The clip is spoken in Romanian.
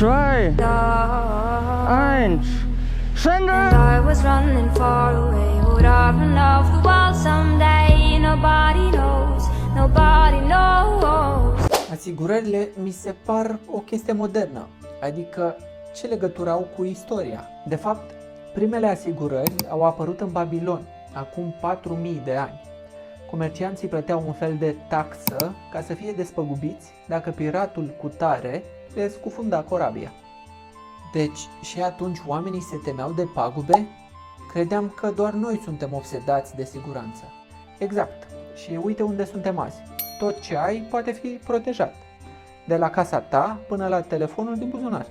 2, 1. Sender! I was running far away. Would I run off the wall someday? Nobody knows, nobody knows. Asigurările mi se par o chestie modernă, adică ce legătură au cu istoria? De fapt, primele asigurări au apărut în Babilon, acum 4000 de ani. Comercianții plăteau un fel de taxă ca să fie despăgubiți dacă piratul cutare le scufunda corabia. Deci și atunci oamenii se temeau de pagube? Credeam că doar noi suntem obsedați de siguranță. Exact. Și uite unde suntem azi. Tot ce ai poate fi protejat. De la casa ta până la telefonul din buzunar.